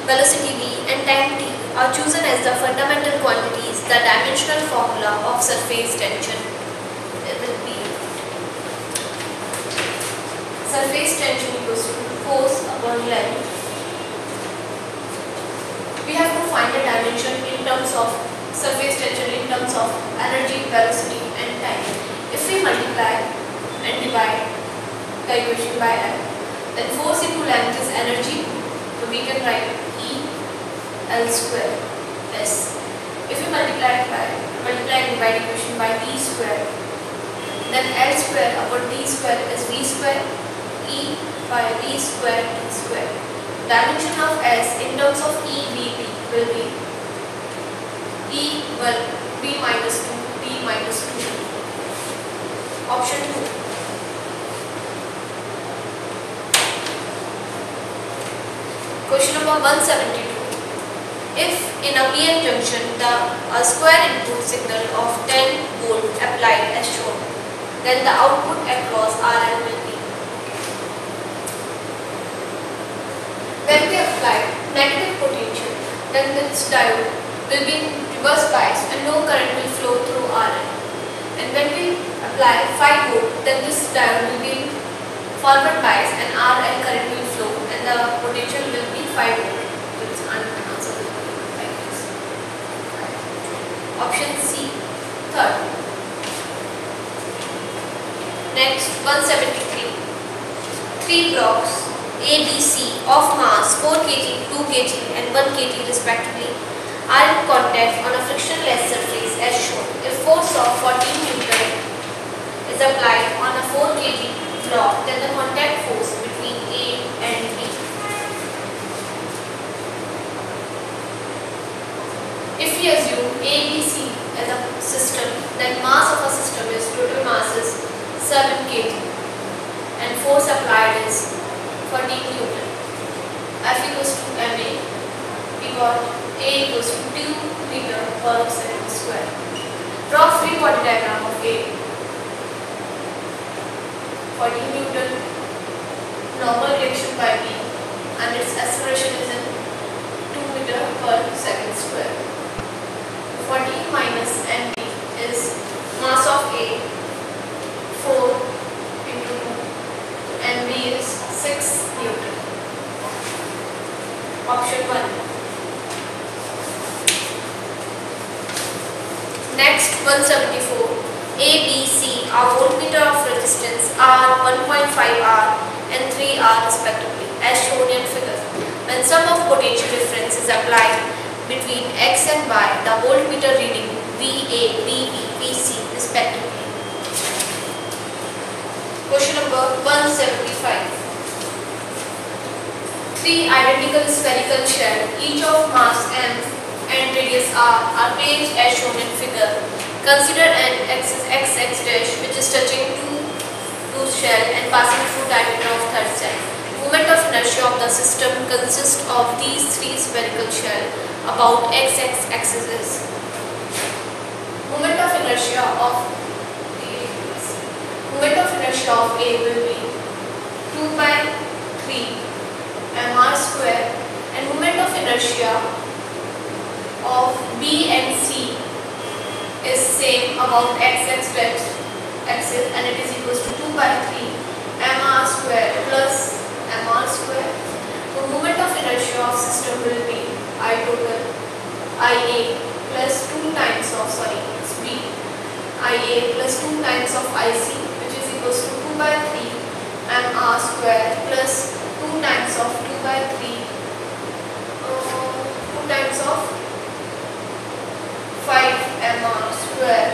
velocity v, and time t are chosen as the fundamental quantities, the dimensional formula of surface tension will be surface tension equals to force upon length. We have to find the dimension in terms of surface tension in terms of energy, velocity and time. If we multiply and divide the equation by L, then force into length is energy, so we can write E L square S. If we multiply and divide equation by T square, then L square upon T square is V square E by V square T square. Dimension of S in terms of E V T will be E V minus 2 T minus 2. Option 2. Question number 172. If in a PN junction a square input signal of 10 volt applied as shown, then the output across RL will be. When we apply negative potential, then this diode will be in reverse bias and no current will flow through RL. And when we apply 5 volt, then this diode will be in forward bias and RL current will flow and the potential will be 5 volt. So it's unanswerable like this. Option C, third. Next, 173. 3 blocks A, B, C of mass 4 kg, 2 kg and 1 kg respectively are in contact on a frictionless surface as shown. If force of 14 Newton is applied on a 4 kg block, then the contact force between A and B. If we assume A, B, C as a system, then mass of a system is total mass is 7 kg and force applied is 14 Newton. F equals to MA, we got A equals to 2 meter per second square. Draw free body diagram of A. 14 Newton, normal reaction by B, and its acceleration is in 2 meter per second square. 14 minus MB is mass of A 4 into 2, MB is 6 Newton. Option 1. Next, 174. A, B, C are voltmeter of resistance R, 1.5 R and 3 R respectively as shown in figure. When sum of potential difference is applied between X and Y, the voltmeter reading VA, VB, VC respectively. Question number 175. 3 identical spherical shells, each of mass m and radius r, are placed as shown in figure. Consider an axis x dash which is touching two shell and passing through diameter of third cell. Moment of inertia of the system consists of these 3 spherical shells about x axis is. Moment of inertia of A will be 2 by 3 mr square, and moment of inertia of B and C is same about x axis and it is equals to 2 by 3 mr square plus mr square. The moment of inertia of system will be I total IA plus 2 times of it's B IA plus 2 times of IC, which is equals to 2 by 3 mr square plus 2 times of 2 by 3 2 times of 5 mr square